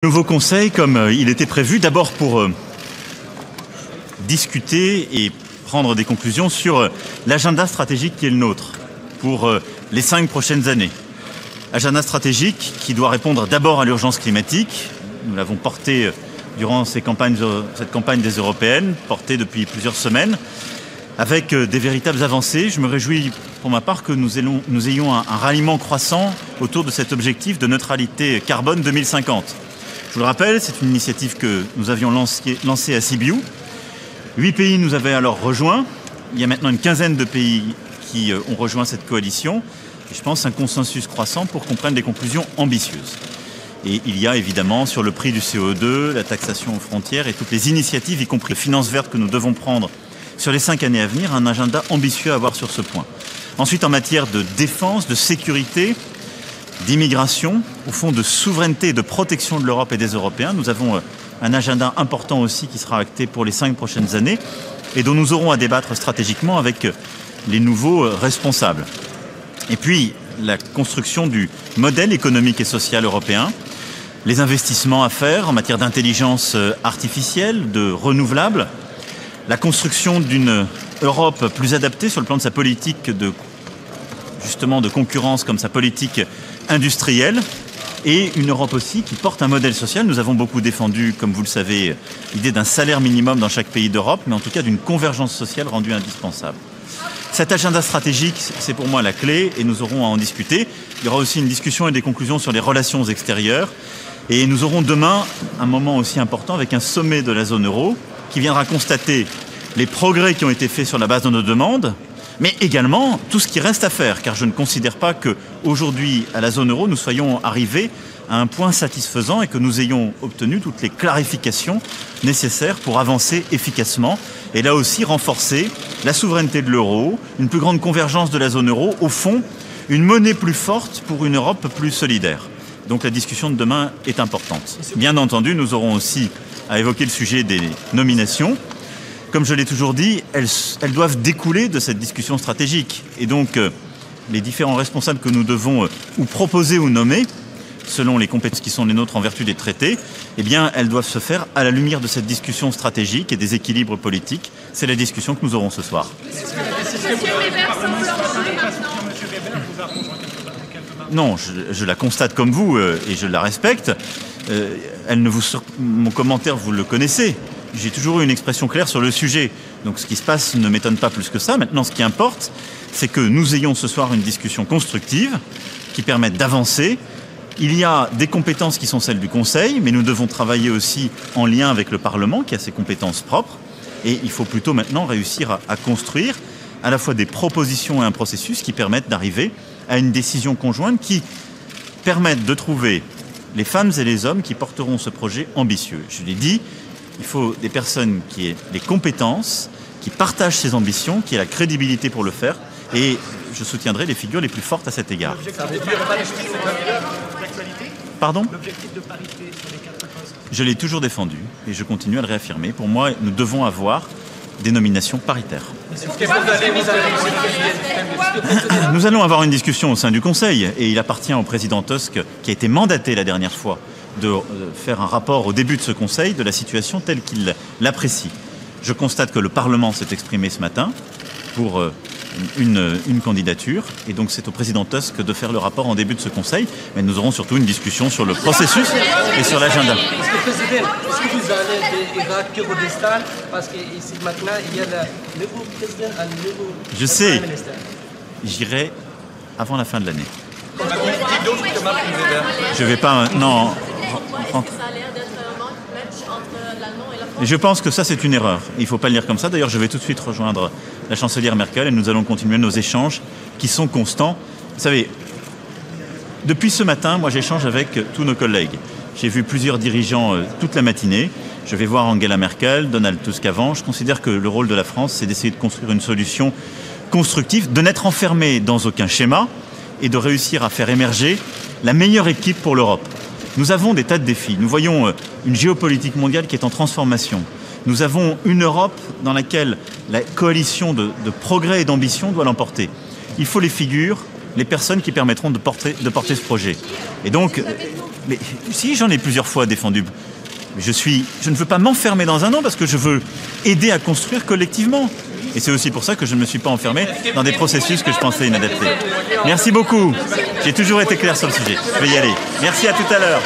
Nouveau conseil, comme il était prévu, d'abord pour discuter et prendre des conclusions sur l'agenda stratégique qui est le nôtre pour les 5 prochaines années. Agenda stratégique qui doit répondre d'abord à l'urgence climatique. Nous l'avons porté durant cette campagne des Européennes, portée depuis plusieurs semaines, avec des véritables avancées. Je me réjouis pour ma part que nous ayons un ralliement croissant autour de cet objectif de neutralité carbone 2050. Je vous le rappelle, c'est une initiative que nous avions lancée à Sibiu. 8 pays nous avaient alors rejoints. Il y a maintenant une quinzaine de pays qui ont rejoint cette coalition. Et je pense un consensus croissant pour qu'on prenne des conclusions ambitieuses. Et il y a évidemment sur le prix du CO2, la taxation aux frontières et toutes les initiatives, y compris les finances vertes que nous devons prendre sur les 5 années à venir, un agenda ambitieux à avoir sur ce point. Ensuite, en matière de défense, de sécurité, d'immigration, au fond de souveraineté et de protection de l'Europe et des Européens. Nous avons un agenda important aussi qui sera acté pour les 5 prochaines années et dont nous aurons à débattre stratégiquement avec les nouveaux responsables. Et puis, la construction du modèle économique et social européen, les investissements à faire en matière d'intelligence artificielle, de renouvelables, la construction d'une Europe plus adaptée sur le plan de sa politique de concurrence comme sa politique industrielle, et une Europe aussi qui porte un modèle social. Nous avons beaucoup défendu, comme vous le savez, l'idée d'un salaire minimum dans chaque pays d'Europe, mais en tout cas d'une convergence sociale rendue indispensable. Cet agenda stratégique, c'est pour moi la clé et nous aurons à en discuter. Il y aura aussi une discussion et des conclusions sur les relations extérieures. Et nous aurons demain un moment aussi important avec un sommet de la zone euro qui viendra constater les progrès qui ont été faits sur la base de nos demandes, mais également tout ce qui reste à faire, car je ne considère pas qu'aujourd'hui, à la zone euro, nous soyons arrivés à un point satisfaisant et que nous ayons obtenu toutes les clarifications nécessaires pour avancer efficacement et là aussi renforcer la souveraineté de l'euro, une plus grande convergence de la zone euro, au fond, une monnaie plus forte pour une Europe plus solidaire. Donc la discussion de demain est importante. Bien entendu, nous aurons aussi à évoquer le sujet des nominations. Comme je l'ai toujours dit, elles doivent découler de cette discussion stratégique. Et donc, les différents responsables que nous devons ou proposer ou nommer, selon les compétences qui sont les nôtres en vertu des traités, eh bien, elles doivent se faire à la lumière de cette discussion stratégique et des équilibres politiques. C'est la discussion que nous aurons ce soir. Non, je la constate comme vous et je la respecte. Mon commentaire, vous le connaissez. J'ai toujours eu une expression claire sur le sujet. Donc ce qui se passe ne m'étonne pas plus que ça. Maintenant, ce qui importe, c'est que nous ayons ce soir une discussion constructive qui permette d'avancer. Il y a des compétences qui sont celles du Conseil, mais nous devons travailler aussi en lien avec le Parlement qui a ses compétences propres. Et il faut plutôt maintenant réussir à construire à la fois des propositions et un processus qui permettent d'arriver à une décision conjointe qui permette de trouver les femmes et les hommes qui porteront ce projet ambitieux. Je l'ai dit, il faut des personnes qui aient les compétences, qui partagent ces ambitions, qui aient la crédibilité pour le faire. Et je soutiendrai les figures les plus fortes à cet égard. Pardon ? L'objectif de parité sur les 4 postes. Je l'ai toujours défendu et je continue à le réaffirmer. Pour moi, nous devons avoir des nominations paritaires. Nous allons avoir une discussion au sein du Conseil et il appartient au président Tusk, qui a été mandaté la dernière fois, de faire un rapport au début de ce Conseil de la situation telle qu'il l'apprécie. Je constate que le Parlement s'est exprimé ce matin pour une candidature et donc c'est au président Tusk de faire le rapport en début de ce Conseil, mais nous aurons surtout une discussion sur le processus et sur l'agenda. Est-ce que vous allez à Kurdistan parce qu'ici maintenant il y a le nouveau président et le nouveau Je sais, j'irai avant la fin de l'année. Je ne vais pas... Non. Et je pense que ça, c'est une erreur. Il ne faut pas le lire comme ça. D'ailleurs, je vais tout de suite rejoindre la chancelière Merkel et nous allons continuer nos échanges qui sont constants. Vous savez, depuis ce matin, moi, j'échange avec tous nos collègues. J'ai vu plusieurs dirigeants toute la matinée. Je vais voir Angela Merkel, Donald Tusk avant. Je considère que le rôle de la France, c'est d'essayer de construire une solution constructive, de n'être enfermé dans aucun schéma et de réussir à faire émerger la meilleure équipe pour l'Europe. Nous avons des tas de défis. Nous voyons une géopolitique mondiale qui est en transformation. Nous avons une Europe dans laquelle la coalition de progrès et d'ambition doit l'emporter. Il faut les figures les personnes qui permettront de porter ce projet. Et donc, mais si j'en ai plusieurs fois défendu, mais je ne veux pas m'enfermer dans un nom parce que je veux aider à construire collectivement. Et c'est aussi pour ça que je ne me suis pas enfermé dans des processus que je pensais inadaptés. Merci beaucoup. J'ai toujours été clair sur le sujet. Je vais y aller. Merci, à tout à l'heure.